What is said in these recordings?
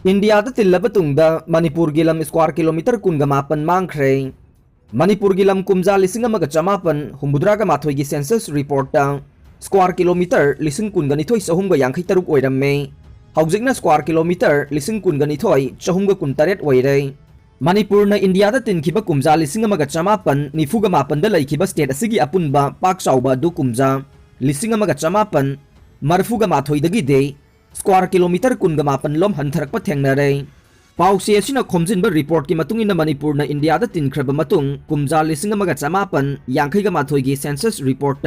India तिल्लबा तुंगदा Manipur गिलम square kilometre कुनगा मापन मांगख्रे मणिपुर गिलम कुमजा लिसिंग अमगा चमापन हुम्बुद्रागा माथोई की सेंसस रिपोर्ट स्क्वायर किलोमीटर लिसिंग कुनगा निथोई चहुमगा यांखै तरुक ओइरम्मे हौजिकना स्क्वायर किलोमीटर लिसिंग कुनगा निथोई चहुमगा कुनतरेट ओइरे मणिपुर न इंडिया तिनखिबा कुमजा लिसिंग अमगा चमापन निफुगा मापन द लैखिबा स्टेट असigi अपुनबा पाक चाउबा दु कुमजा लिसिंग अमगा चमापन मरफुगा माथोई दगी दे स्क्वायर किलोमीटर कुनगा मापन लोम हंथरकपा थेंगनरे पाउसे असिना खोमजिनबा रिपोर्ट की मतुंगिना मणिपुर न इंडिया द तिनख्रबा मतुंग कुमजा लिसिंग अमगा चमापन यांखैगा माथोई की सेंसस रिपोर्ट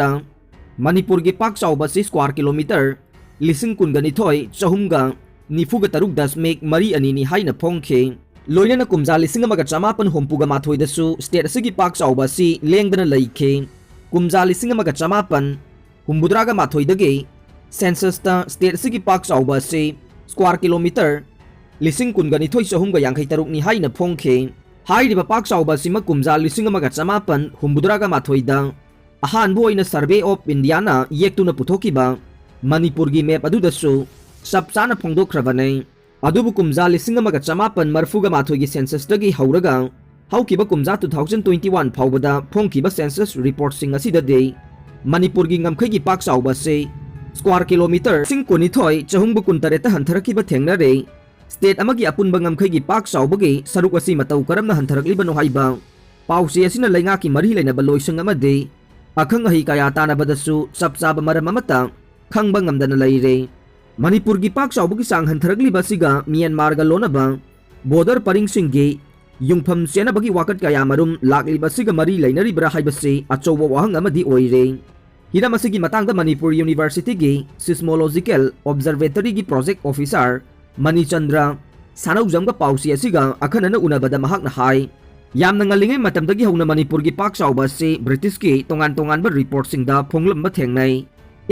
मणिपुर की पाक चाउबा से स्क्वायर किलोमीटर लिसिंग कुनगा निथोई चहुमगा निफुगा तरुक दशमिक मरी अनिनी हाइना फोंखे लोइना कुमजा लिसिंग अमगा चमापन हुम्पुगा माथोई दसु स्टेट असigi पाक चाउबा सी लेंगदना लैखे कुमजा लिसिंग अमगा चमापन हुम्बुद्रागा माथोई दगे सेंसस स्टेट असigi पाक चाउबा से स्क्वायर किलोमीटर लिसिंग कुनगा निथोई चहुमगा यांखै तरुक नि हाइना फोंखे हाइरिबा पाक चाउबा सिमा कुमजा लिसिंग अमगा चमापन हुम्बुद्रागा माथोइदा अहानबो ओइना सर्वे ऑफ इंडिया ना येक्तुना पुथोकिबा मणिपुर की मैप अदुदसु सब चाना फोंदोख्रबने अदुबु कुमजा लिसिंग अमगा चमापन मरफुगा माथोई की सेंसस दगी हौरगा हौकिबा कुमजा 2021 फाउबदा फोंकिबा सेंसस रिपोर्ट सिंग असिददे मणिपुर की ngमखै की पाक चाउबा से स्क्वायर किलोमीटर सिंग कुनिथोई चहुंगबु कुनतरेता हंथरकिबा थेंगनरे स्टेट अमगी अपुनबा ngमखै की पाक चाउबगी सरुक असि मतौ करमना हंथरकलिबनो हाइबा पाउसे असिना लैंगा की मरी लेना बलोइसंग अमदे अखंग अहि कया तानाबदसु चपचाब मरम अमता खंगबा ngमदना लैरे मणिपुर की पाक चाउबगी सांग हंथरकलिबसिगा म्यांमार गा लोनबा बॉर्डर परिंगसिंगी युंगफम सेनबगी वाकट कया मरुम लाक्लिबसिगा मरी लैनरिब्रा हाइबसे अचौबा वाहंग अमदि ओइरे हिरम असिगी मतंग मणिपुर यूनिवर्सिटी की सिस्मोलॉजिकल ऑब्जर्वेटरी की प्रोजेक्ट ऑफिसर मणिचंद्र सानौजंग पाउसी असिगा अखनन उनबदा महकना हाई यामना ngalingay matamdagi howna मणिपुर की पाक चाउबा से ब्रिटिश की तोंगान तोंगानबा रिपोर्ट सिंगदा फोंगलंबा थेंगनाय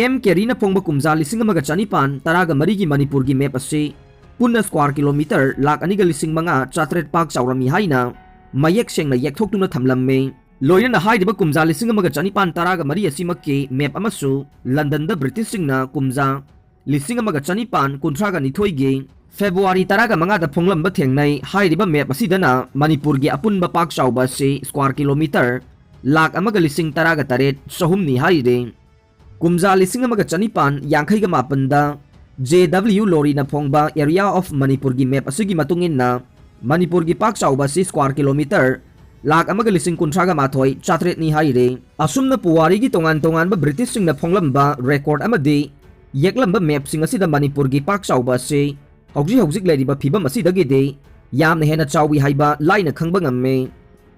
एम केरीना फोंगबा कुमजा लिसिंग अमगा चनिपान तरागा मरी की मणिपुर की मैप असे पुन्ना स्क्वायर किलोमीटर लाख अनिगा लिसिंग मंगा चात्रेट पाक चाउरमी हाइना मयेक सेंगना येकथोक्तुना थमलम्मे लोयना हाइदिबा कुमजा लिसिंग अमगा चनिपान तरागा मरी असिमक्की मैप अमसु लंदन द ब्रिटिश सिंगना कुमजा लिसिंग अमगा चनिपान कुंथ्रागा निथोइगे फेब्रुआरी तरागा मंगादा फोंगलंबा थेंगनाय हाइदिबा मैप असिदना मणिपुर की अपुनबा पाक चाउबा से स्क्वायर किलोमीटर लाख अमगा लिसिंग तरागा तरेट सहुमनी हाइरे कुमजा लिसिंग अमगा चनिपान यांखैगा मापनदा JW लोरी ना फोंगबा एरिया ऑफ मणिपुर की मैप असिगी मतुंगिन्ना मणिपुर की पाक चाउबा से स्क्वायर किलोमीटर लाख अमगा लिसिंग कुंथ्रागा माथोई चात्रेट नि हाइरे असुमना पुवारी की तोंगान तोंगानबा ब्रिटिश सिंगना फोंगलंबा रेकॉर्ड अमदि येकलंबा मैप सिंग असिदा मणिपुर की पाक चाउबा से हौजिक लेरिबा फिबम असिदगिदे यामना हेना चाउवी हाइबा लाइना खंगबा ngmme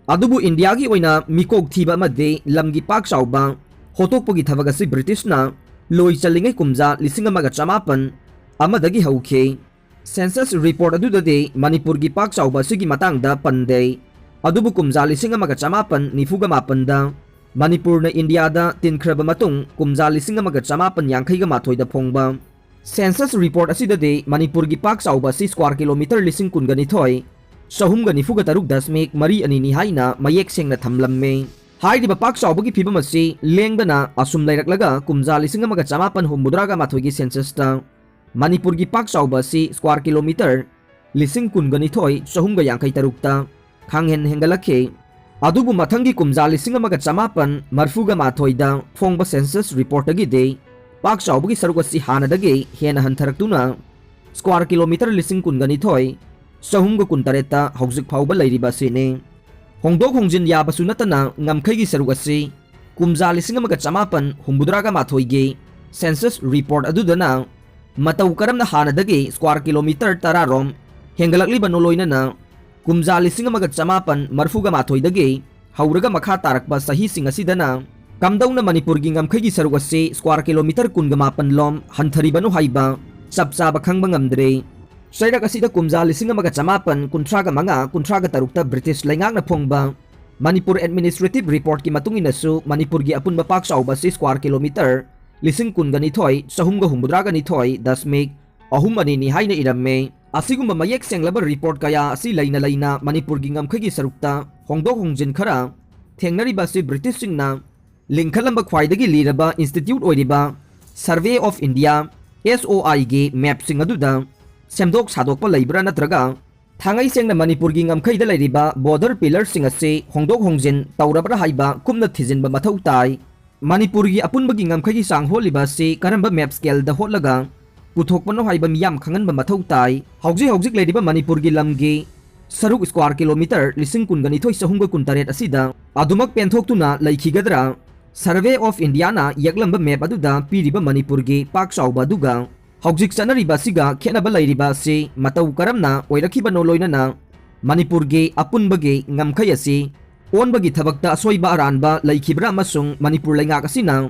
अदुबु इंडिया की ओइना मिकोक थीबा अमदे लमगी पाक चाउबा होतोकपगी थबग असि ब्रिटिशना लोई चलिंगे कुमजा लिसिंग अमगा चमापन अमदगी हौखे सेंसस रिपोर्ट अदुददे मणिपुर की पाक चाउबा सिगी मतंगदा पंदे अदुबु कुमजा लिसिंग अमगा चमापन निफुगा मापनदा मणिपुर न इंडिया दा तिनख्रबा मतुंग कुमजा लिसिंग अमगा चमापन यांखैगा माथोइदा फोंगबा सेंसस रिपोर्ट असिददे मणिपुर की पाक चाउबा से स्क्वायर किलोमीटर लिसिंग कुनगा निथोई सहुमगा निफुगा तरुक दशमिक मरी अनिनी हाइना मयेक सेंगना थमलम्मे हाइदिबा पाक चाउबगी फिबम असि लेंगदना असुम लैरकलगा कुमजा लिसिंग अमगा चमापन हुम्बुद्रागा माथोइगी सेंससता मणिपुर की पाक चाउबा से स्क्वायर किलोमीटर लिसिंग कुनगा निथोई सहुमगा यांखै तरुकता खांगहेन हेंगलखे अदुबु मथंगी कुमजा लिसिंग अमगा चमापन मरफुगा माथोइदा फोंगबा सेंसस रिपोर्टगी दे पाक चाउबगी सरुक असि हानदगे हेना हंथरक्तुना स्क्वायर किलोमीटर लिसिंग कुनगा निथोई सहुमगा कुनतरेता हौजिक फाउबा लैरिबा सिने होंदोक होंजिन याबसु नतना ngमखैगी सरुक असि कुमजा लिसिंग अमगा चमापन हुम्बुद्रागा माथोइगे सेंसस रिपोर्ट अदुदना मतौ करमना हानदगे स्क्वायर किलोमीटर तरारोम हेंगलक्लिबा नोलोइनना कुमजा लिसिंग अमगा चमापन मरफुगा माथोइदगे हौरगा मखा तारकबा सही सिंग असिदना कमदौना मणिपुर की ngमखैगी सरुक असि स्क्वायर किलोमीटर कुनगा मापन लोम हंथरिबनो हाइबा चपचाबा खंगबा ngमद्रे सैरक असिदा कुमजा लिसिंग अमगा चमापन कुंथ्रागा मंगा कुंथ्रागा तरुकता ब्रिटिश लैंगांगना फोंगबा मणिपुर एडमिनिस्ट्रेटिव रिपोर्ट की मतुंगिनसु मणिपुर की अपुनबा पाक चाउबा से स्क्वायर किलोमीटर लिसिंग कुनगा निथोई सहुमगा हुम्बुद्रागा निथोई दशमिक अहुम अनिनी हाइना इरम्मे असिगुम्बा मयेक सेंगलबा रिपोर्ट कया असि लैना लैना मणिपुर की ngमखैगी सरुकता होंदोक होंजिन खरा थेंगनरिबा से ब्रिटिश सिंगना लिंखलंबा ख्वाइदगी लीरबा इंस्टीट्यूट ओइरिबा सर्वे ऑफ इंडिया SOI की मैप सिंग अदुदा semdok sadokpa leibra natraga thangai sengna Manipur gi ngamkhaida leiriba border pillars sing ase hongdok hongjin tawrabra haiba kumna thijinba mathau tai Manipur gi apunba gi ngamkhai gi sang holiba se karamba map scale da hotlaga puthokpano haiba miyam khanganba mathau tai hauji leiriba Manipur gi lamgi saruk Sq.Km lising kungani thoi sahungga kuntaret asida adumak penthok laikhigadra Survey of India na yaklamba map aduda piriba Manipur gi pak chauba duga hauji chanariba siga khenaba leiriba se matau karamna oirakiba no loinana Manipur gi apunba gi ngamkhai ase onbagi thabakta asoiba aranba laikhibra amasung Manipur laingak asina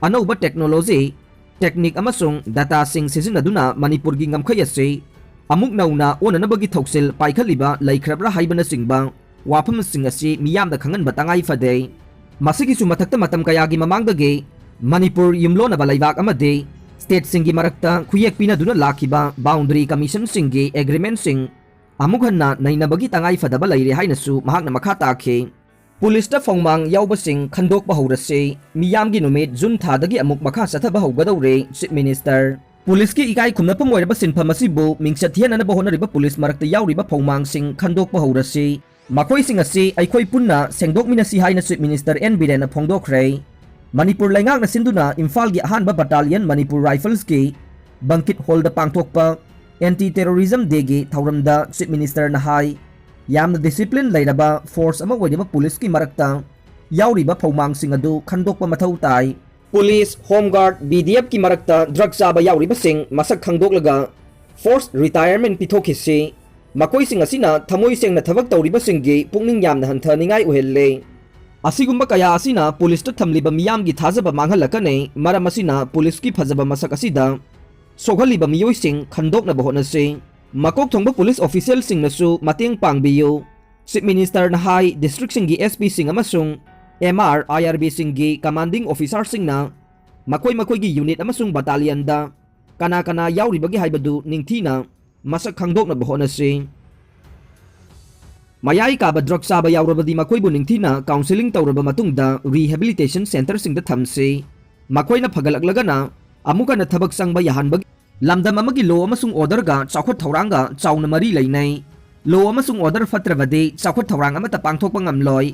anauba technology technique amasung data sing sizinaduna Manipur gi ngamkhai ase amuk nauna onanabagi thoksil paikhaliba laikhrabra haibana singba wafam sing ase miyamda khangan batangai fade masigi su mathakta matam kayagi mamangdagi Manipur yumlona balaibak amade state singi marakta khuyek pina duna lakhiba boundary commission singi agreement sing amuk hanna nainabagi tangai fadaba laire hainasu mahakna makha takhe police ta phongmang yauba sing khandok ba horase miyamgi numit jun thadagi amuk makha sathaba hogadore chief minister police ki ikai khumnapam oiraba sinpham asibu mingchathian ana bahonariba police marakta yauriba phongmang sing khandok ba horase makhoi sing ase aikhoi punna sengdok minasi haina chief minister N Biren phongdokhre Manipur laingak na sinduna Imphal gi ahanba battalion Manipur rifles ki bangkit hall da pangthokpa anti terrorism day gi thauramda chief minister na hai yamna discipline leiraba force ama oidiba police ki marakta yauriba phongmang sing adu khandokpa mathau tai police home guard BDF ki marakta drug chaba yauriba sing masak khangdoklaga forced retirement pithokhisi makoi sing asina thamoi sengna thabak tawriba singgi pungning yamna hanthaningai uhelle asigumba kaya asina police ta thamliba miyam gi thajaba manghalakane maram asina police ki phajaba masak asida soghaliba miyoi sing khandokna bahona se makok thongba police official sing nasu mateng pangbiyo chief minister na hai district singi SP sing amasung MR IRB singi commanding officer sing na makoi gi unit amasung battalion da kana yauribagi haibadu ningthina masak khangdokna bahona se mayai ka ba drug saba yaurabadi makoi bu ningthina counseling tawraba matungda rehabilitation center sing da thamse makoi na phagalaklagana amuka na thabak sangba yahanbag lamdam amagi law amasung order ga chawkhat thoranga chawna mari leinai law amasung order fatravade chawkhat thorang amata pangthokpa ngamloi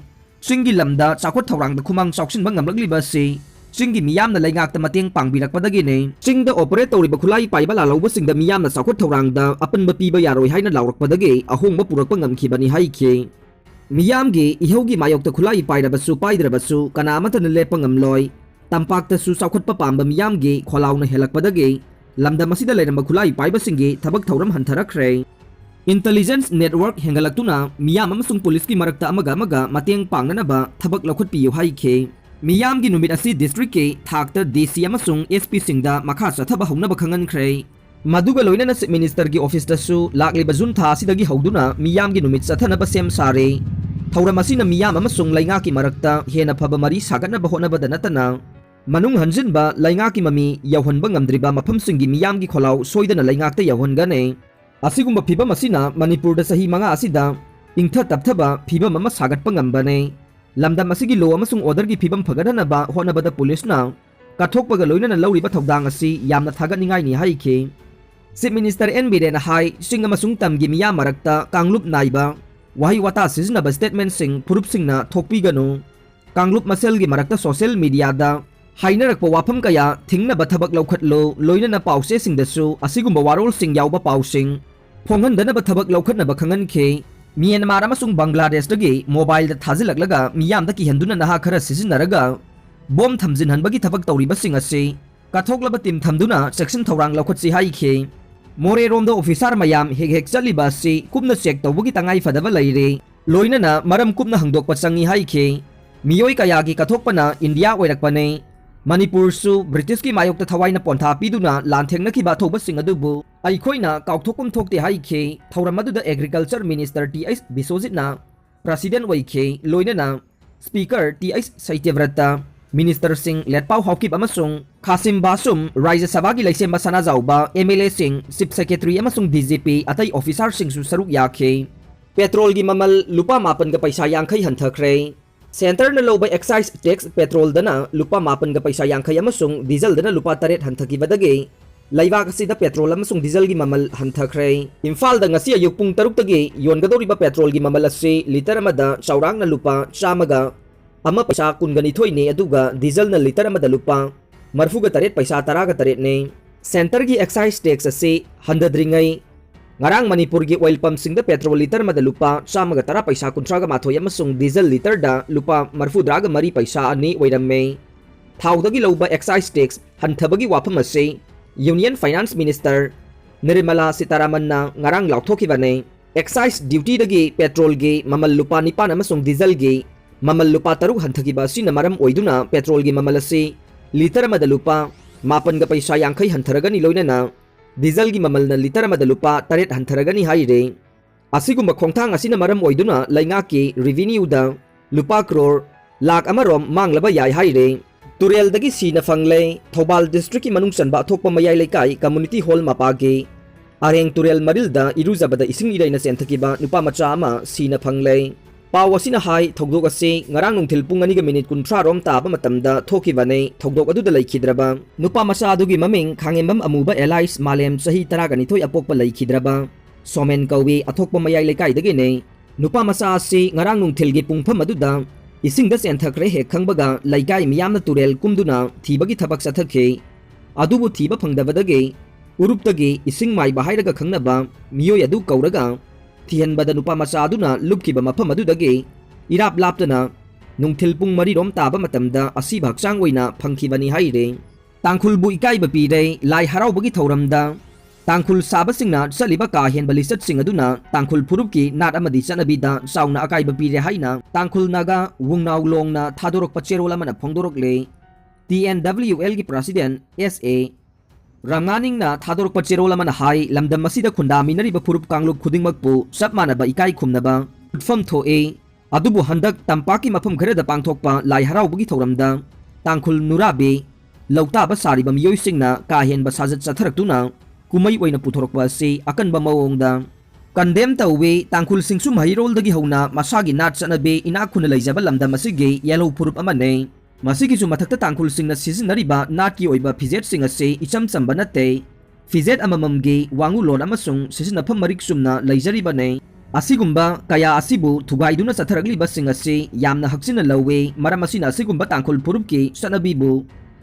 singi lamda chawkhat thorang da khumang chawksin bang ngamlakliba se singi miyam na laingak ta mateng pangbirakpadagi ne singda operate tawriba khulai paiba la lawba singda miyam na chawkhat thorang da apanba piba yaroi haina lawrakpadagi ahongba purakpa ngamkhibani haikhe miyam gi ihaugi mayok ta khulai pairabasu paidrabasu kana amata na lepa ngamloi tampak ta su chawkhat pa pamba miyam gi kholauna helakpadagi lamda masida leiramba khulai paiba singi thabak thauram hantharakre intelligence network hengalaktuna miyam amasung police ki marakta amaga mateng pangnanaba thabak lakhut piyo haikhe miyam gi numit asi district ke thakta DC amasung SP singda makha sathaba hongnaba khangan khre maduga loina na minister gi office da su lakliba jun tha sidagi hauduna miyam gi numit sathanaba sem sare thauram asina miyam amasung lainga ki marakta hena phaba mari sagatna bahona badanatana manung hanjinba lainga ki mami yauhanba ngamdriba mafam singi miyam gi kholau soidana lainga ta yauhangane asigumba phiba masina Manipur da sahi manga asida ingtha tapthaba phiba mama sagatpa ngambane lamdam asigi law amasung order gi phibam phagadhanaba honabada police na kathokpaga loinana lawriba thodang asi yamna thagatningai ni haikhe chief minister N Biren hai sing amasung tamgi miya marakta kanglup naiba wahi wata siznaba statement sing purup singna thokpiganu kanglup masel gi marakta social media da hainarakpa wafam kaya thingnaba thabak laukhatlo loinana pause singdasu asigumba warol sing yauba pausing phonghandanaba thabak laukhatnaba khangankhe Myanmar amasung Bangladesh dagi mobile da thazilaklaga miyam da kihanduna naha khara sizinaraga bom thamjinhanbagi thabak tawriba sing ase kathoklaba tim thamduna section thorang laukhatsi haikhe more romda officer mayam hek chaliba se kumna check tawbagi tangai fadaba leire loinana maram kumna hangdokpa changi haikhe miyoi kayagi kathokpana India oirakpane Manipur su British ki mayok ta thawaina pontha piduna lanthengna ki ba thoba sing adubu aikhoina kaukthokpum thokte haikhe thauram aduda agriculture minister TS Biswajit na president waikhe loinana speaker TS Saityavrata minister sing letpau hawkip amasung Khasim Basum Rajya Sabha gi laisemba sana jauba MLA sing chief secretary amasung DGP atai officer sing su saruk yakhe petrol gi mamal lupa 9 ga paisa yangkhai hanthakre Center na loba excise tax petrol dana lupa 9 ga paisa yangkhai amasung diesel dana lupa 8 hanthakibadagi Laibak asida petrol amasung diesel gi mamal hanthakre. Imphal da ngasi ayuk pung 6 tagi yongadoriba petrol gi mamal asi liter amada chaurang na lupa chamaga ama paisa kungani thoi ne aduga diesel na liter amada lupa marfuga taret paisa taraga taret ne. Center gi excise tax asi handadringai ngarang Manipur gi oil pump sing da petrol liter amada lupa chamaga tara paisa kuntraga mathoi amasung diesel liter da lupa marfudraga mari paisa ani oiramme. Thaudagi loba excise tax hanthabagi wafam asi Union Finance Minister Nirmala Sitaraman na ngarang lauthokibane excise duty dagi petrol gi mamal lupa nipan amasung diesel gi mamal lupa taruk hanthagiba sina maram oiduna petrol gi mamal asi liter amada lupa mapan ga paisa yangkhai hantharaga ni loinana diesel gi mamal na liter amada lupa taret hantharaga ni haire asigumba khongthang asina maram oiduna lainga ki revenue da lupa crore lakh amarom manglaba yai haire. Turel dagi sina fangle Thobal district ki manung sanba thokpa mayai lekai community hall mapagi areng turel marilda iruzabada ising irai na senthakiba nupa macha ama sina fangle pawasina hai thogdok ase ngarang nungthil pung ani ga minute 13 rom ta ba matamda thokibane thogdok adu da laikhidraba nupa macha adugi maming khangembam amuba allies malem sahi taragani thoi apokpa laikhidraba somen kawi athokpa mayai lekai dagi ne nupa macha ase ngarang nungthil gi pungpham aduda Ising da senthakre he khangbaga laikai miyamna turel kumduna thibagi thabak sathakhe adubu thiba phangdabadage uruptagi ising mai bahairaga khangnaba miyoi adu kauraga thihanbada nupa macha aduna lupkiba mafam adudage irap laptana nungthil pung mari rom taba matamda asiba hakchang oina phangkhibani haire tangkhul bu ikai ba pire lai haraubagi thoramda tangkhul sabasingna saliba ka hen balisat sing aduna tangkhul phurupki nat amadi chanabida sauna akai ba pire haina tangkhul naga wungnaw longna thadorok pacherola mana phongdorok le TNWL gi president SA Ramganing na thadorok pacherola mana hai lamdam masida khunda minari ba phurup kanglup khudingmakpu sapmana ba ikai khumnaba utfam thoe adubu handak tampaki mafam khare da pangthokpa lai haraubagi thoramda tangkhul nurabe lauta ba sari ba miyoi singna ka hen ba sajat chatharaktuna kumai oina puthorokpa se akanba mawongda condemn tawwe tangkhul singsum hairol dagi hona masagi nat chanabe ina khuna leijaba lamda masige yellow phurup amane masigi su mathakta tangkhul singna sizinariba nat ki oiba fijet singa se icham chamba nate fijet amamamge wangu lon amasung sizinafam marik sumna leijariba ne asigumba kaya asibu thugaiduna chatharagliba singa se yamna hakchina lawe maram asina asigumba tangkhul phurup ki chanabibu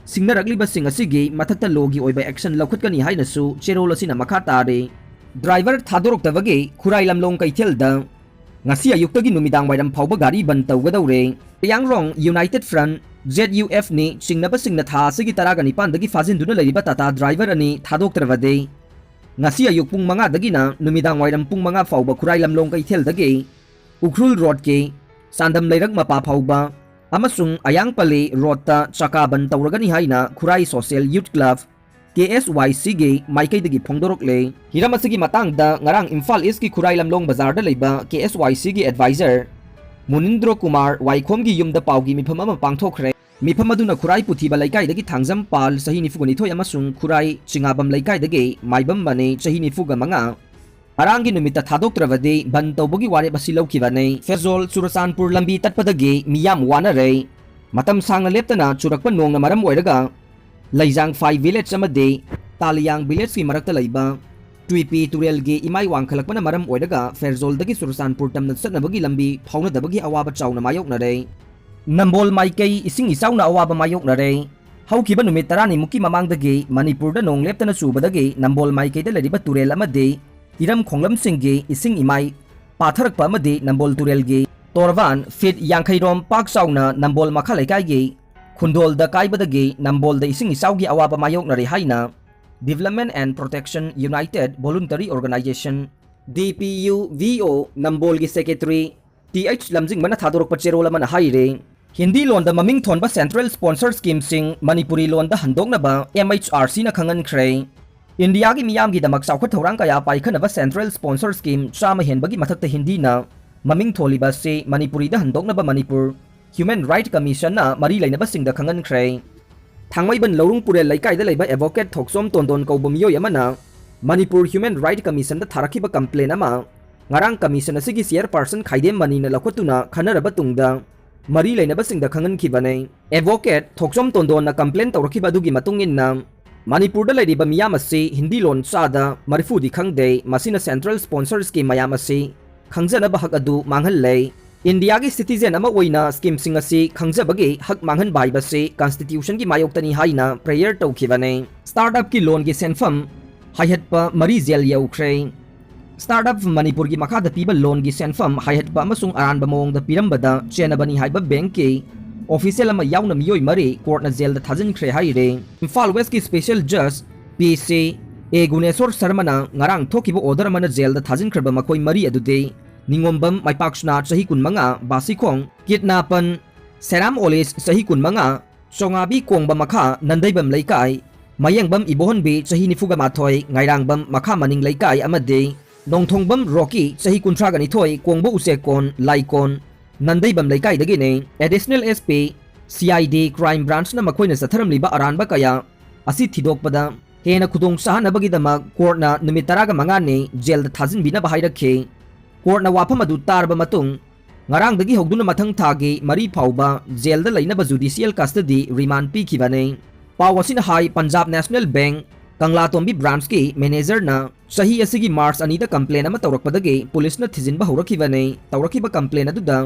Singnaragliba sing asigi mathakta logi oiba action laukhatkani hainasu cherol asina makha tare driver thadorok tabagi khurai lamlong kaithelda ngasi ayuktagi numidang wairam phauba gari ban tawgadaure yangrong United Front ZUF ni singnaba singna tha asigi taragani pandagi fajinduna leriba tata driver ani thadoktrabade ngasi ayuk pung 5 dagi na numidang wairam pung 5 phauba khurai lamlong kaitheldagi Ukhrul road ke sandam leirak mapa phauba amasung ayang pali rota chakaban tawragani haina khurai social youth club KSYC ge maikai dagi phongdorok le hiramasigi matangda ngarang Imphal East ki khurai lamlong bazar da leiba KSYC ge advisor Munindro Kumar Waikhom gi yumda paugi mifam ama pangthokre mifam aduna khurai puthiba laikai dagi thangjam pal sahi nifugani thoi amasung khurai chingabam laikai dagi maibam bane sahi nifuga manga Arangi numita thadoktrabadi ban tawbagi ware basi laukibane Fezol Surasanpur lambi tatpadagi miyam wanare matam sangna leptana churakpa nongna maram oiraga Laijang 5 village amade Taliyang village ki marakta laiba Tuipi turel gi imai wangkhalakpana maram oiraga Fezol dagi Surasanpur tamna satnabagi lambi phauna dabagi awaba chawna mayoknare Nambol maikai ising isawna awaba mayoknare Haukiba numit tarani muki mamangdagi Manipur da nong leptana subadagi Nambol maikai da lariba turel amade Iram khonglam singge ising imai patharakpa amadi nambol turelge torvan fit yankhairom pak sauna nambol makhalaikai ge khundol da kaibadage nambol da ising isaugi awaba mayoknari haina Development and Protection United Voluntary Organization DPU VO nambol gi secretary TH lamjing mana thadorok pacherola mana haire Hindi lon da maming thonba central sponsor scheme sing Manipuri lon da handokna ba MHRC na khangan khrei India ki miyam gi damak saukhat thorang kaya paikhanaba central sponsor scheme chama henbagi mathakta Hindi na maming tholiba se Manipuri da handoknaba Manipur Human Right Commission na mari lainaba singda khangan khrei thangmaiban lorung pure laikai da leiba advocate thoksom tondon kauba miyoi amana Manipur Human Right Commission da tharakiba complaint ama ngarang commission asigi chairperson khaidem mani na lakhotuna khanaraba tungda mari lainaba singda khangan khibane advocate thoksom tondon na complaint tawrakiba dugi matungin na Manipur da lairiba miyam asi Hindi lon chada marifu di khangde masina central sponsors ki mayam asi khangjana ba hak adu manghal lei India ki citizen ama oina scheme sing asi khangjabagi hak manghan bai ba se constitution ki mayok tani haina prayer tawkhibane startup ki loan ki senfam hayhat pa mari zel yaukhrei startup Manipur ki makada piba loan ki senfam hayhat pa amasung aran ba mong da pirambada chenabani haiba bank ki official ama yauna miyoi mari court na jail da thajin khre haire Imphal West ki special judge PC A Guneswar Sharma na ngarang thokiba order mana jail da thajin khre ba makoi mari adude ningombam maipaksna sahi kunmanga basikong kidnapan seram olis sahi kunmanga songabi kongba makha nandaibam laikai mayangbam ibohonbi sahi nifuga mathoi ngairangbam makha maning laikai amade nongthongbam rocky sahi kuntra gani thoi kongbo usekon laikon Nandaibam laikai dagine additional SP CID crime branch na makoina satharam liba aranba kaya asi thidokpada hena khudong sahanabagi damak court na numit 15 ni jail da thajin bina bahai rakhe court na wafam adu tarba matung ngarang dagi hogduna mathang thagi mari phauba jail da lainaba judicial custody remand pi khibane pawasina hai Punjab National Bank Kanglatombi branch ki manager na sahi asigi March anida complaint ama tawrakpadagi police na thijinba horakhibane tawrakhiba complaint adu da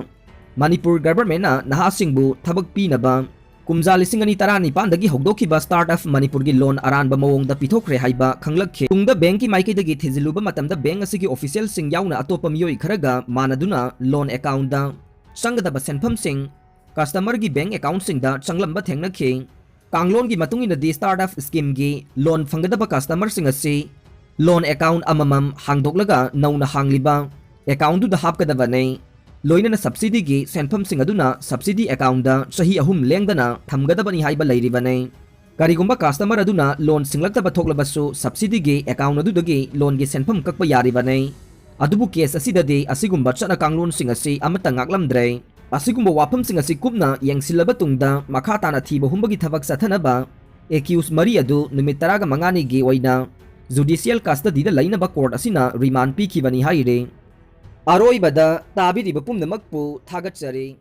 Manipur government na nahasingbu thabak pinaba kumja 2019 dagi hogdokhiba startup Manipur gi loan aranba mawong da pithokre haiba khanglakhe tungda bank ki maike dagi thijiluba matamda bank asigi official sing yauna atopa miyoi kharaga manaduna loan account da sangada ba senpham sing customer gi bank account sing da changlamba thengnakhe kanglon gi matung ina di startup scheme gi loan phangada ba customer sing asi loan account amamam hangdoklaga nauna hangliba account du da hapkada bane loina na subsidy gi senpham sing aduna subsidy account da sahi ahum lengdana thamgadabani haiba leiribane karigumba customer aduna loan singlakta ba thoklabasu subsidy gi account adu dagi loan gi senpham kakpa yaribane adubu case asidadi asigumba chana kanglon sing asi amata ngaklamdre asigumba wafam sing asi kupna yengsilaba tungda makha tana thiba humbagi thabak sathanaba accused mari adu numit 15 ni gi oina judicial custody da lainaba court asina remand pi khibani haire Aroibada tabiriba pumnamakpu thagatsari